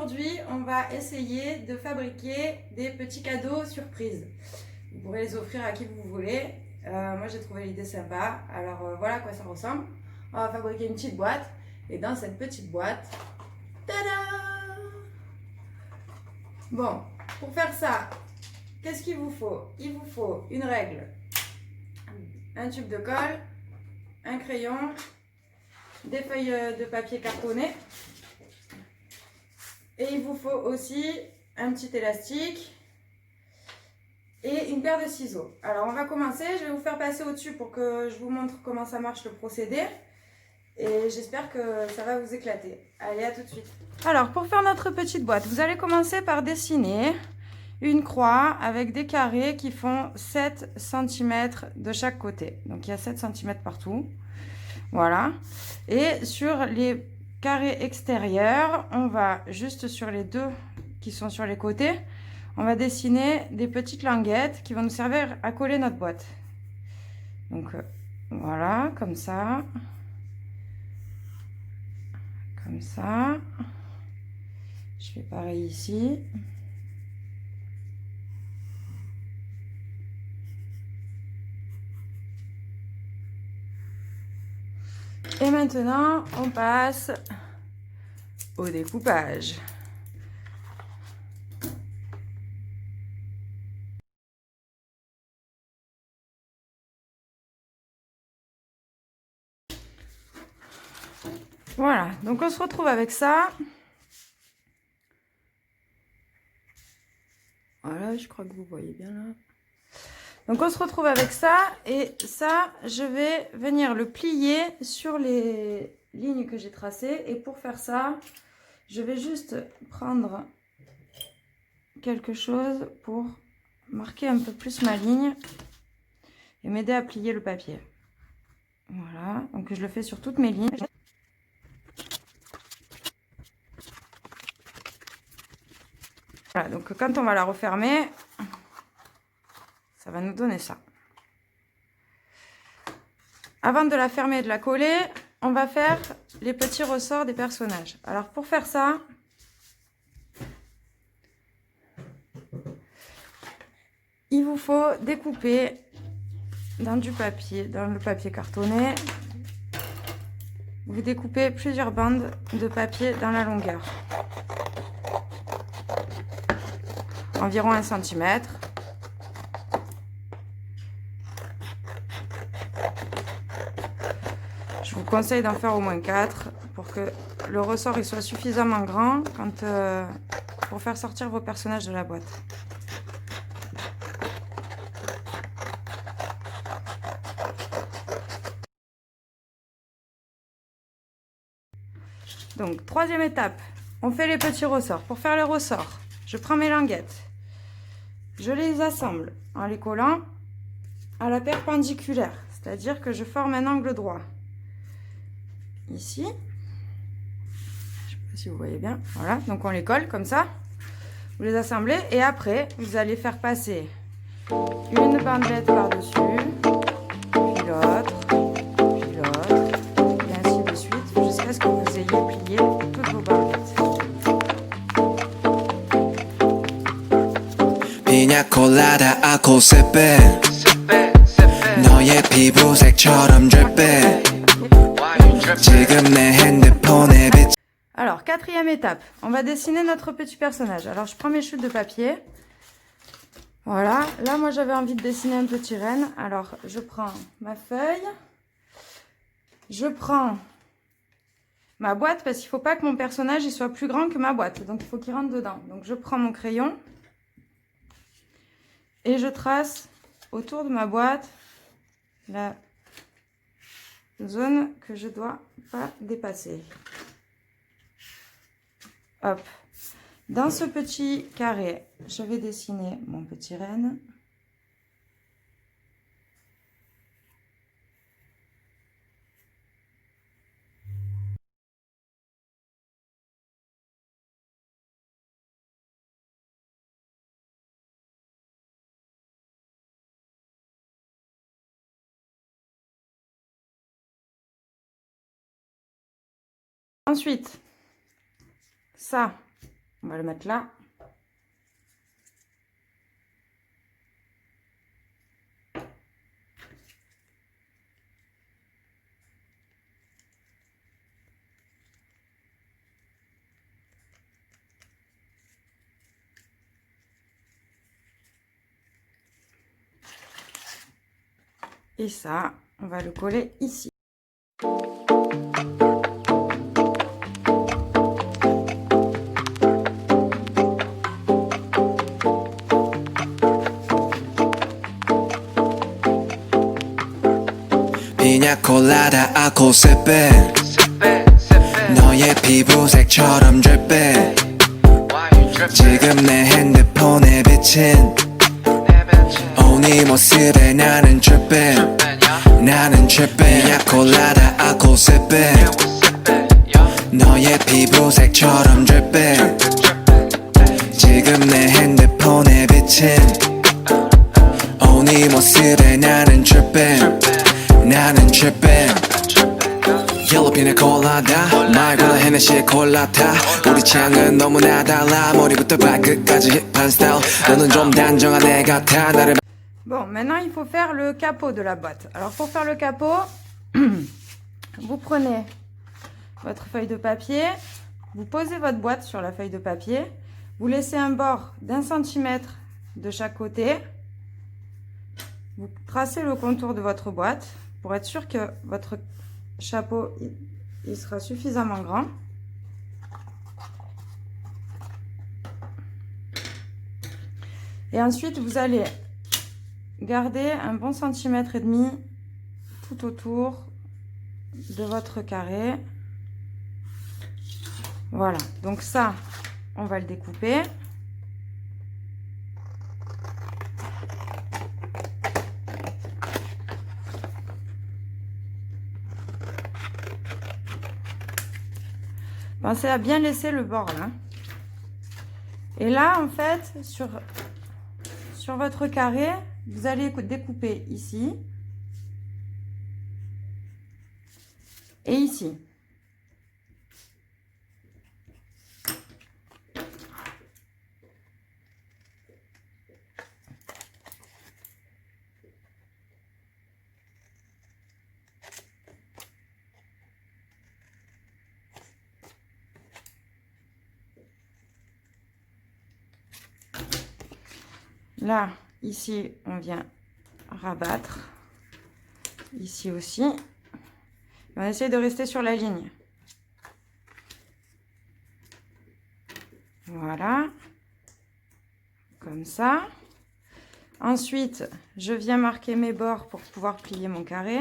aujourd'hui, on va essayer de fabriquer des petits cadeaux surprises. Vous pourrez les offrir à qui vous voulez. Moi, j'ai trouvé l'idée sympa. Alors, voilà à quoi ça ressemble. On va fabriquer une petite boîte. Et dans cette petite boîte, tada! Bon, pour faire ça, qu'est-ce qu'il vous faut? Il vous faut une règle, un tube de colle, un crayon, des feuilles de papier cartonné. Et il vous faut aussi un petit élastique et une paire de ciseaux. Alors on va commencer, je vais vous faire passer au-dessus pour que je vous montre comment ça marche le procédé. Et j'espère que ça va vous éclater. Allez, à tout de suite. Alors pour faire notre petite boîte, vous allez commencer par dessiner une croix avec des carrés qui font 7 cm de chaque côté. Donc il y a 7 cm partout. Voilà. Et sur les carrés extérieurs, on va juste sur les deux qui sont sur les côtés, on va dessiner des petites languettes qui vont nous servir à coller notre boîte. Donc voilà, comme ça. Comme ça. Je fais pareil ici. Et maintenant, on passe au découpage. Voilà, donc on se retrouve avec ça. Voilà, je crois que vous voyez bien là. Donc on se retrouve avec ça, et ça, je vais venir le plier sur les lignes que j'ai tracées. Et pour faire ça, je vais juste prendre quelque chose pour marquer un peu plus ma ligne et m'aider à plier le papier. Voilà, donc je le fais sur toutes mes lignes. Voilà, donc quand on va la refermer, ça va nous donner ça. Avant de la fermer et de la coller, on va faire les petits ressorts des personnages. Alors pour faire ça, il vous faut découper dans du papier, dans le papier cartonné. Vous découpez plusieurs bandes de papier dans la longueur. Environ 1 cm. Je vous conseille d'en faire au moins 4 pour que le ressort il soit suffisamment grand pour faire sortir vos personnages de la boîte. Donc, troisième étape, on fait les petits ressorts. Pour faire les ressorts, je prends mes languettes, je les assemble en les collant à la perpendiculaire, c'est-à-dire que je forme un angle droit. Ici, je ne sais pas si vous voyez bien, voilà, donc on les colle comme ça, vous les assemblez et après, vous allez faire passer une bandelette par-dessus, puis l'autre, et ainsi de suite, jusqu'à ce que vous ayez plié toutes vos bandelettes. 피냐 콜라다 알코올 세배 너의 피부색처럼 dripé 지금 내 핸드폰에 비춰. Alors, quatrième étape, on va dessiner notre petit personnage. Alors, je prends mes chutes de papier. Voilà, là, moi, j'avais envie de dessiner un petit renne. Alors, je prends ma feuille. Je prends ma boîte, parce qu'il ne faut pas que mon personnage il soit plus grand que ma boîte. Donc, il faut qu'il rentre dedans. Donc, je prends mon crayon. Et je trace autour de ma boîte la zone que je ne dois pas dépasser. Hop. Dans ce petit carré, je vais dessiner mon petit renne. Ensuite, ça, On va le mettre là. Et ça, on va le coller ici. 피냐콜라다 아코세페 너의 피부색처럼 drip해 지금 내 핸드폰에 비친 네 모습에 나는 drip해 나는 drip해 피냐콜라다 아코세페 너의 피부색처럼 drip해 지금 내 핸드폰에 비친 네 모습에 나는 drip해 나는 trippin' Yellow pina colada 말고는 헤네시의 콜라타 우리 취향은 너무나 달라 머리부터 발끝까지 힙한 스타일 너는 좀 단정한 애 같아 나를 Bon, maintenant il faut faire le capot de la boîte. Alors pour faire le capot, vous prenez votre feuille de papier, vous posez votre boîte sur la feuille de papier, vous laissez un bord d'1 centimètre de chaque côté, vous tracez le contour de votre boîte pour être sûr que votre chapeau il sera suffisamment grand. Et ensuite, vous allez garder un bon centimètre et demi tout autour de votre carré. Voilà, donc ça, on va le découper. Pensez à bien laisser le bord là. Et là, en fait, sur votre carré, vous allez découper ici et ici. Là, ici, on vient rabattre. Ici aussi. Et on essaie de rester sur la ligne. Voilà. Comme ça. Ensuite, je viens marquer mes bords pour pouvoir plier mon carré.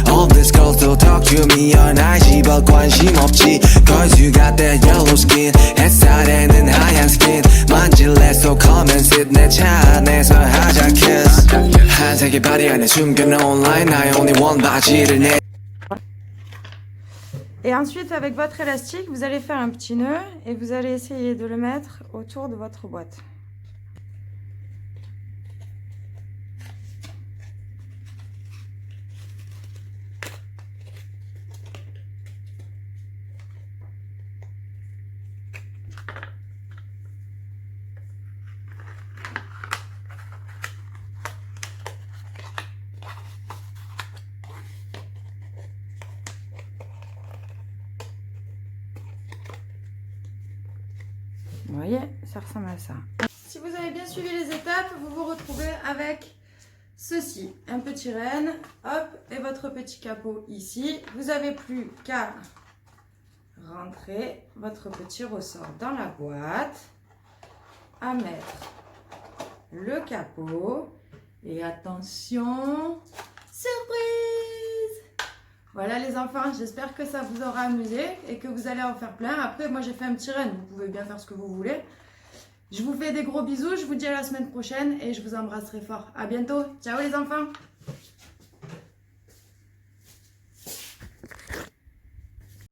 All these girls don't talk to me all night 집어 관심 없지 Cause you got that yellow skin 햇살에는 하얀 skin 만질래 so come and sit 내 차 안에서 하자 kiss 한색의 바디 안에 숨겨놓은 line 나의 only one 바지를 내 Et ensuite, avec votre élastique, vous allez faire un petit nœud et vous allez essayer de le mettre autour de votre boîte. Vous voyez, ça ressemble à ça. Si vous avez bien suivi les étapes, vous vous retrouvez avec ceci. Un petit renne, hop, et votre petit capot ici. Vous n'avez plus qu'à rentrer votre petit ressort dans la boîte, à mettre le capot. Et attention, surprise! Voilà les enfants, j'espère que ça vous aura amusé et que vous allez en faire plein. Après, moi j'ai fait un petit renne, vous pouvez bien faire ce que vous voulez. Je vous fais des gros bisous, je vous dis à la semaine prochaine et je vous embrasse très fort. À bientôt, ciao les enfants!